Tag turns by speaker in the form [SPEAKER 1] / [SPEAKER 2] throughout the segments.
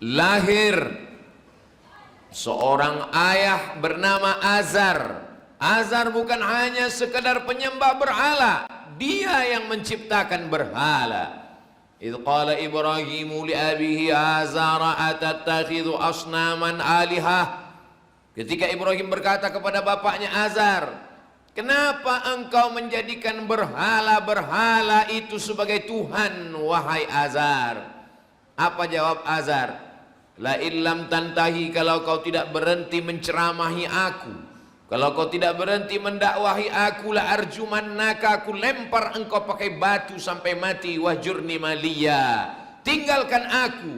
[SPEAKER 1] lahir seorang ayah bernama Azar. Azar bukan hanya sekedar penyembah berhala, dia yang menciptakan berhala. Idh qala Ibrahimu li abihi Azara atattakhidhu asnaman alihah. Ketika Ibrahim berkata kepada bapaknya Azar, kenapa engkau menjadikan berhala-berhala itu sebagai Tuhan, wahai Azar? Apa jawab Azar? La illam tantahi, kalau kau tidak berhenti menceramahi aku, kalau kau tidak berhenti mendakwahi aku, la arjumannaka, aku lempar engkau pakai batu sampai mati. Wahjurni maliya, tinggalkan aku.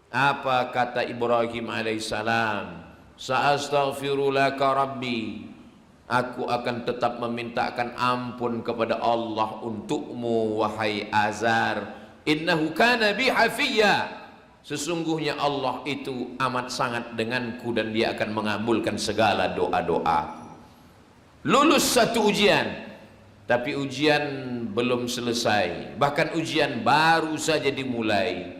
[SPEAKER 1] Apa kata Ibrahim alaihissalam? Sa'astaghfiru laka rabbi, aku akan tetap memintakan ampun kepada Allah untukmu, wahai Azar. Innahu kana bi hafiyya, sesungguhnya Allah itu amat sangat denganku dan dia akan mengabulkan segala doa-doa. Lulus satu ujian, tapi ujian belum selesai, bahkan ujian baru saja dimulai.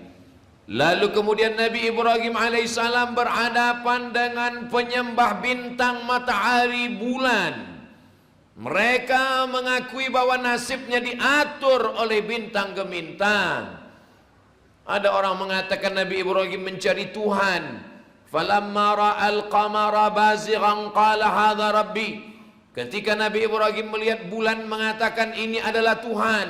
[SPEAKER 1] Lalu kemudian Nabi Ibrahim alaihissalam berhadapan dengan penyembah bintang, matahari, bulan. Mereka mengakui bahwa nasibnya diatur oleh bintang gemintang. Ada orang mengatakan Nabi Ibrahim mencari Tuhan. Falamma ra'al qamara bazighan qala hadza rabbi. Ketika Nabi Ibrahim melihat bulan mengatakan ini adalah Tuhan.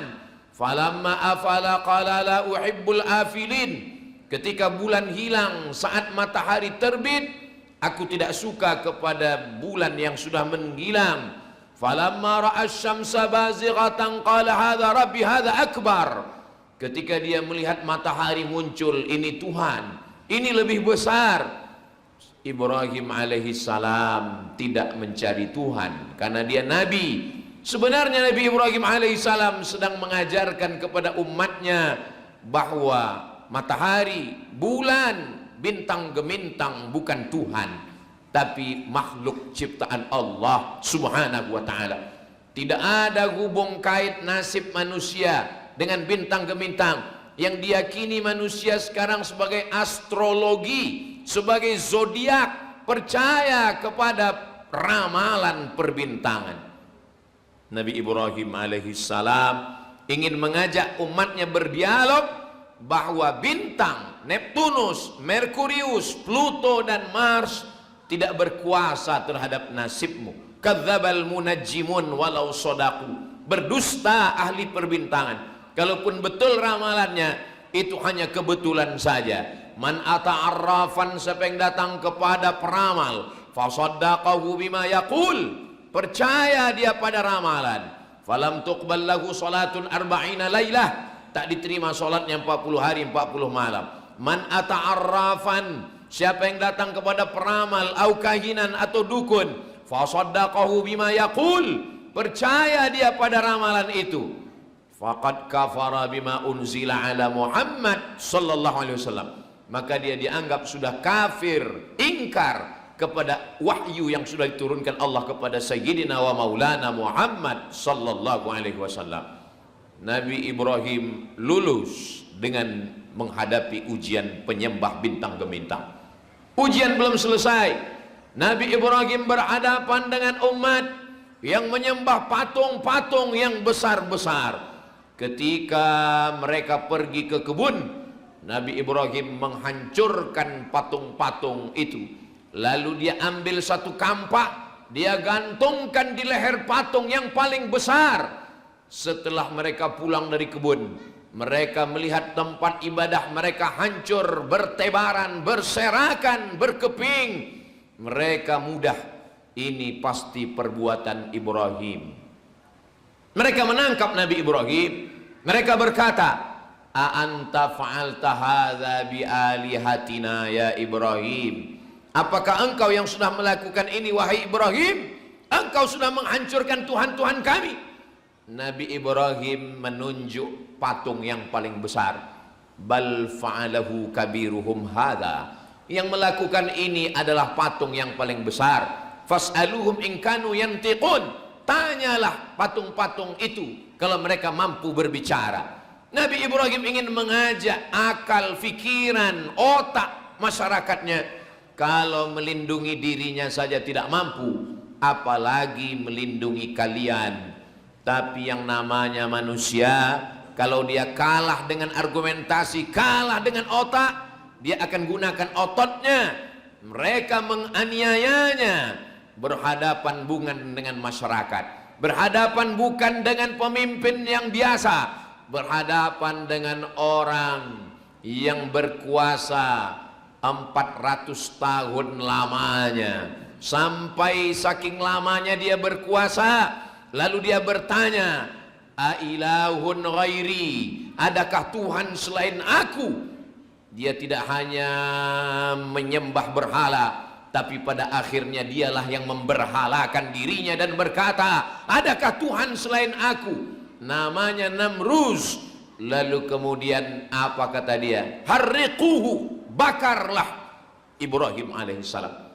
[SPEAKER 1] Falamma afala qala la uhibbul afilin. Ketika bulan hilang saat matahari terbit, aku tidak suka kepada bulan yang sudah menghilang. Falamma ra'asy syamsa bazighatan qala hadza rabbi hadza akbar. Ketika dia melihat matahari muncul, ini Tuhan, ini lebih besar. Ibrahim alaihissalam tidak mencari Tuhan karena dia nabi. Sebenarnya Nabi Ibrahim alaihissalam sedang mengajarkan kepada umatnya bahwa matahari, bulan, bintang gemintang bukan Tuhan, tapi makhluk ciptaan Allah subhanahu wa ta'ala. Tidak ada hubung kait nasib manusia dengan bintang gemintang yang diyakini manusia sekarang sebagai astrologi, sebagai zodiak, percaya kepada ramalan perbintangan. Nabi Ibrahim alaihissalam ingin mengajak umatnya berdialog bahwa bintang Neptunus, Merkurius, Pluto dan Mars tidak berkuasa terhadap nasibmu. Kadzdzabal munajjimun walau shadaqu, berdusta ahli perbintangan. Kalaupun betul ramalannya, itu hanya kebetulan saja. Man ata'arrafan, siapa yang datang kepada peramal, fasaddaqahu bima yaqul, percaya dia pada ramalan. Falam tuqbal lahu salatun arba'ina lailah, tak diterima salatnya 40 hari 40 malam. Man ata'arrafan, siapa yang datang kepada peramal, au kahinan atau dukun, fasaddaqahu bima yaqul, percaya dia pada ramalan itu, faqad kafara bima unzila ala Muhammad sallallahu alaihi wasallam, maka dia dianggap sudah kafir, ingkar kepada wahyu yang sudah diturunkan Allah kepada Sayyidina wa Maulana Muhammad sallallahu alaihi wasallam. Nabi Ibrahim lulus dengan menghadapi ujian penyembah bintang gemintang. Ujian belum selesai. Nabi Ibrahim berhadapan dengan umat yang menyembah patung-patung yang besar-besar. Ketika mereka pergi ke kebun, Nabi Ibrahim menghancurkan patung-patung itu. Lalu dia ambil satu kampak, dia gantungkan di leher patung yang paling besar. Setelah mereka pulang dari kebun, mereka melihat tempat ibadah mereka hancur, bertebaran, berserakan, berkeping. Mereka mudah, ini pasti perbuatan Ibrahim. Mereka menangkap Nabi Ibrahim. Mereka berkata, a anta fa'alta hadza bi alihatina ya Ibrahim, apakah engkau yang sudah melakukan ini wahai Ibrahim? Engkau sudah menghancurkan Tuhan-Tuhan kami. Nabi Ibrahim menunjuk patung yang paling besar. Bal fa'alahu kabiruhum hadza, yang melakukan ini adalah patung yang paling besar. Fas'aluhum in kanu yantiqun, tanyalah patung-patung itu kalau mereka mampu berbicara. Nabi Ibrahim ingin mengajak akal, fikiran, otak masyarakatnya. Kalau melindungi dirinya saja tidak mampu, apalagi melindungi kalian. Tapi yang namanya manusia, kalau dia kalah dengan argumentasi, kalah dengan otak, dia akan gunakan ototnya. Mereka menganiayanya, berhadapan bukan dengan masyarakat, berhadapan bukan dengan pemimpin yang biasa, berhadapan dengan orang yang berkuasa 400 tahun lamanya. Sampai saking lamanya dia berkuasa, lalu dia bertanya, ailahun ghairi, adakah Tuhan selain aku? Dia tidak hanya menyembah berhala, tapi pada akhirnya dialah yang memberhalakan dirinya dan berkata, adakah Tuhan selain aku? Namanya Namruz. Lalu kemudian apa kata dia? Harriquhu, bakarlah Ibrahim alaihissalam.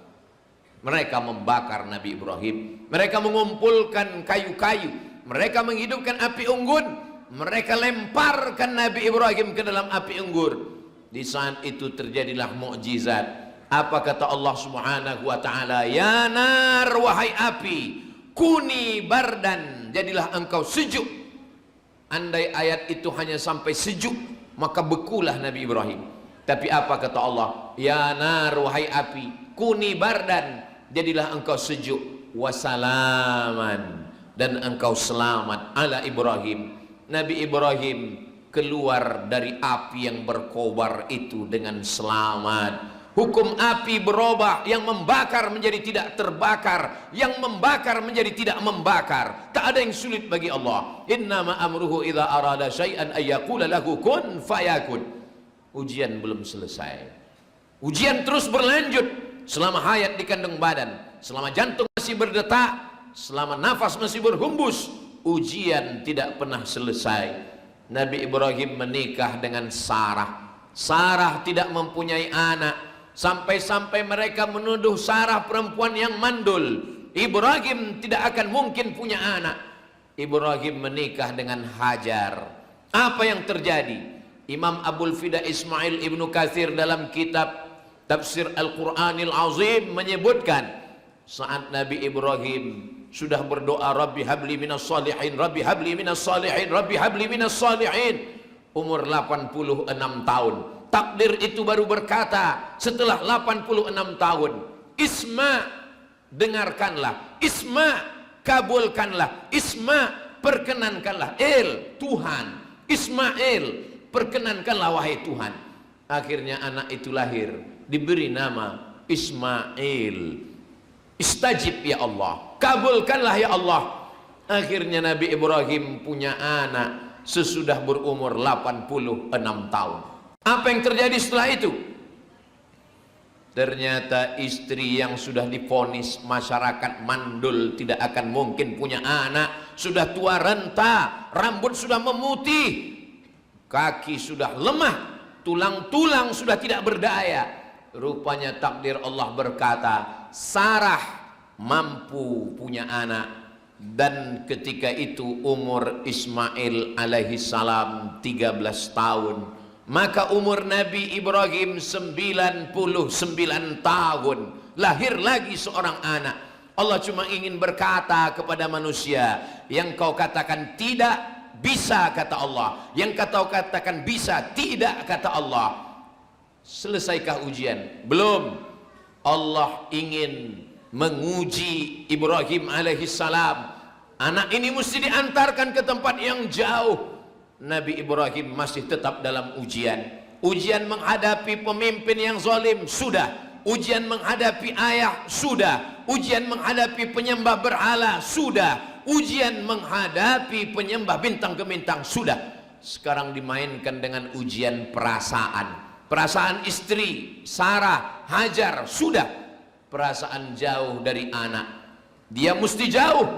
[SPEAKER 1] Mereka membakar Nabi Ibrahim. Mereka mengumpulkan kayu-kayu, mereka menghidupkan api unggun, mereka lemparkan Nabi Ibrahim ke dalam api unggun. Di saat itu terjadilah mukjizat. Apa kata Allah Subhanahu wa taala? Ya nar, wahai api, kuni bardan, jadilah engkau sejuk. Andai ayat itu hanya sampai sejuk, maka bekulah Nabi Ibrahim. Tapi apa kata Allah? Ya nar, wahai api, kuni bardan, jadilah engkau sejuk, wasalaman, dan engkau selamat ala Ibrahim. Nabi Ibrahim keluar dari api yang berkobar itu dengan selamat. Hukum api berubah, yang membakar menjadi tidak terbakar, yang membakar menjadi tidak membakar. Tak ada yang sulit bagi Allah. Innama amruhu idza arada syai'an ay yaqula lahu kun fayakun. Ujian belum selesai. Ujian terus berlanjut selama hayat di kandung badan, selama jantung masih berdetak, selama nafas masih berhembus. Ujian tidak pernah selesai. Nabi Ibrahim menikah dengan Sarah. Sarah tidak mempunyai anak. Sampai-sampai mereka menuduh Sarah perempuan yang mandul. Ibrahim tidak akan mungkin punya anak. Ibrahim menikah dengan Hajar. Apa yang terjadi? Imam Abul Fida Ismail Ibnu Katsir dalam kitab Tafsir Al-Quranil Azim menyebutkan, saat Nabi Ibrahim sudah berdoa, Rabbi habli minas salihin, Rabbi habli minas salihin, Rabbi habli minas salihin, umur 86 tahun. Takdir itu baru berkata setelah 86 tahun, Isma, dengarkanlah, Isma, kabulkanlah, Isma, perkenankanlah, Tuhan, Ismail, perkenankanlah wahai Tuhan. Akhirnya anak itu lahir, diberi nama Ismail. Istajib ya Allah, kabulkanlah ya Allah. Akhirnya Nabi Ibrahim punya anak sesudah berumur 86 tahun. Apa yang terjadi setelah itu? Ternyata istri yang sudah divonis masyarakat mandul, tidak akan mungkin punya anak, sudah tua renta, rambut sudah memutih, kaki sudah lemah, tulang-tulang sudah tidak berdaya. Rupanya takdir Allah berkata, Sarah mampu punya anak. Dan ketika itu umur Ismail alaihi salam 13 tahun. Maka umur Nabi Ibrahim 99 tahun. Lahir lagi seorang anak. Allah cuma ingin berkata kepada manusia, yang kau katakan tidak bisa, kata Allah. Yang kau katakan bisa, tidak, kata Allah. Selesaikah ujian? Belum. Allah ingin menguji Ibrahim alaihissalam. Anak ini mesti diantarkan ke tempat yang jauh. Nabi Ibrahim masih tetap dalam ujian. Ujian menghadapi pemimpin yang zalim, sudah. Ujian menghadapi ayah, sudah. Ujian menghadapi penyembah berhala, sudah. Ujian menghadapi penyembah bintang ke bintang, sudah. Sekarang dimainkan dengan ujian perasaan. Perasaan istri Sarah, Hajar, sudah. Perasaan jauh dari anak, dia mesti jauh.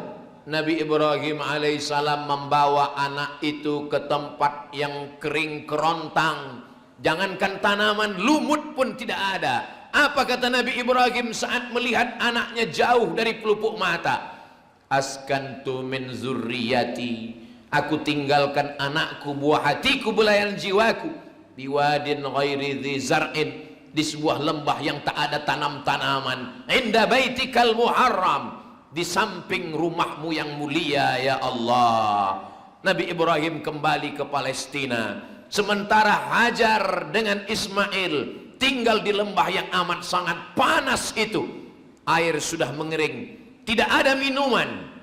[SPEAKER 1] Nabi Ibrahim alaihissalam membawa anak itu ke tempat yang kering kerontang. Jangankan tanaman, lumut pun tidak ada. Apa kata Nabi Ibrahim saat melihat anaknya jauh dari pelupuk mata? Askantu min zurriyati, Aku tinggalkan anakku, buah hatiku, belayan jiwaku, biwadin ghairi dzi zar'in, di sebuah lembah yang tak ada tanam-tanaman, inda baitikal muharram, di samping rumahmu yang mulia ya Allah. Nabi Ibrahim kembali ke Palestina, sementara Hajar dengan Ismail tinggal di lembah yang amat sangat panas itu. Air sudah mengering, tidak ada minuman.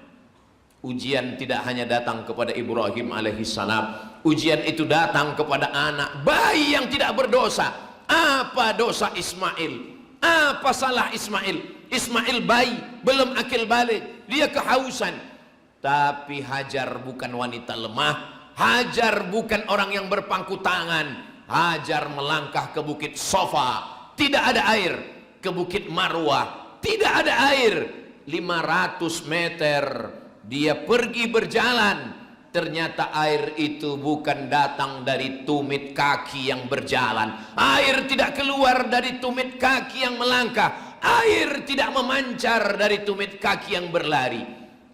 [SPEAKER 1] Ujian tidak hanya datang kepada Ibrahim alaihissalam, ujian itu datang kepada anak bayi yang tidak berdosa. Apa dosa Ismail? Apa salah Ismail? Ismail bayi, belum akil balik, dia kehausan. Tapi Hajar bukan wanita lemah, Hajar bukan orang yang berpangku tangan. Hajar melangkah ke bukit Sofa, tidak ada air. Ke bukit Marwah, tidak ada air. 500 meter dia pergi berjalan, ternyata air itu bukan datang dari tumit kaki yang berjalan. Air tidak keluar dari tumit kaki yang melangkah. Air tidak memancar dari tumit kaki yang berlari.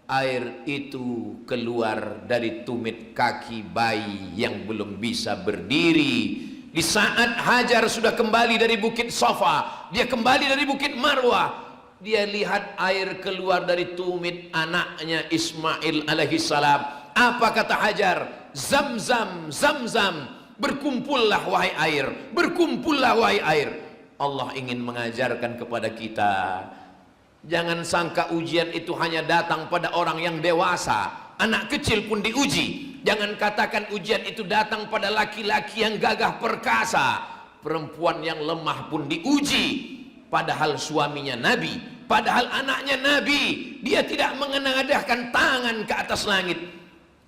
[SPEAKER 1] Air itu keluar dari tumit kaki bayi yang belum bisa berdiri. Di saat Hajar sudah kembali dari bukit Sofa, dia kembali dari bukit Marwah, dia lihat air keluar dari tumit anaknya Ismail alaihissalam. Apa kata Hajar? Zamzam, zamzam, berkumpullah wahai air, berkumpullah wahai air. Allah ingin mengajarkan kepada kita, jangan sangka ujian itu hanya datang pada orang yang dewasa. Anak kecil pun diuji. Jangan katakan ujian itu datang pada laki-laki yang gagah perkasa. Perempuan yang lemah pun diuji. Padahal suaminya Nabi, padahal anaknya Nabi, dia tidak mengenadahkan tangan ke atas langit.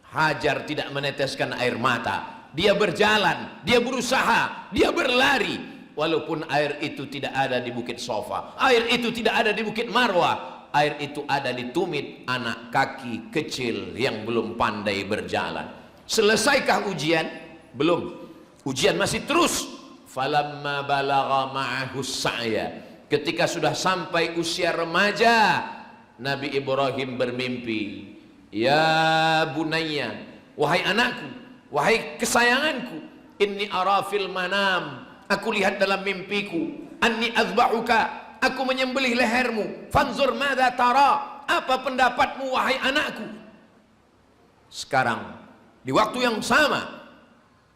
[SPEAKER 1] Hajar tidak meneteskan air mata. Dia berjalan, dia berusaha, dia berlari. Walaupun air itu tidak ada di bukit Sofa, air itu tidak ada di bukit Marwah, air itu ada di tumit anak kaki kecil yang belum pandai berjalan. Selesaikah ujian? Belum. Ujian masih terus. Falamma balagha ma'ahu sa'ya, ketika sudah sampai usia remaja, Nabi Ibrahim bermimpi, ya bunayya, wahai anakku, wahai kesayanganku, inni ara fil manam, aku lihat dalam mimpiku, anni azba'uka, aku menyembelih lehermu, fanzur madza tara, apa pendapatmu wahai anakku. Sekarang di waktu yang sama,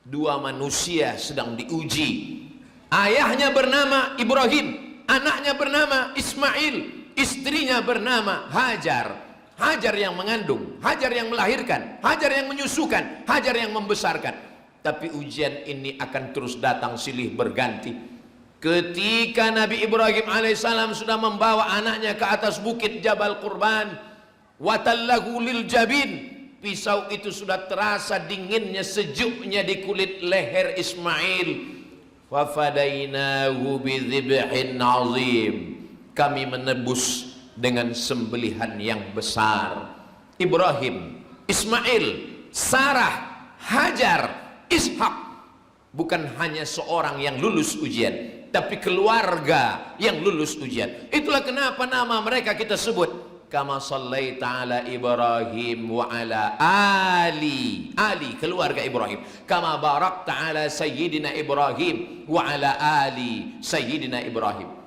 [SPEAKER 1] dua manusia sedang diuji. Ayahnya bernama Ibrahim, anaknya bernama Ismail, istrinya bernama Hajar. Hajar yang mengandung, Hajar yang melahirkan, Hajar yang menyusukan, Hajar yang membesarkan. Tapi ujian ini akan terus datang silih berganti. Ketika Nabi Ibrahim alaihissalam sudah membawa anaknya ke atas bukit Jabal Qurban, watallahu lil jabin, pisau itu sudah terasa dinginnya, sejuknya di kulit leher Ismail. Fafadainahu bidzibhin azim, kami menebus dengan sembelihan yang besar. Ibrahim, Ismail, Sarah, Hajar, Ishak bukan hanya seorang yang lulus ujian, tapi keluarga yang lulus ujian. Itulah kenapa nama mereka kita sebut kama sallaita ala Ibrahim wa ala ali keluarga Ibrahim, kama barakta ala sayyidina Ibrahim wa ala ali sayyidina Ibrahim.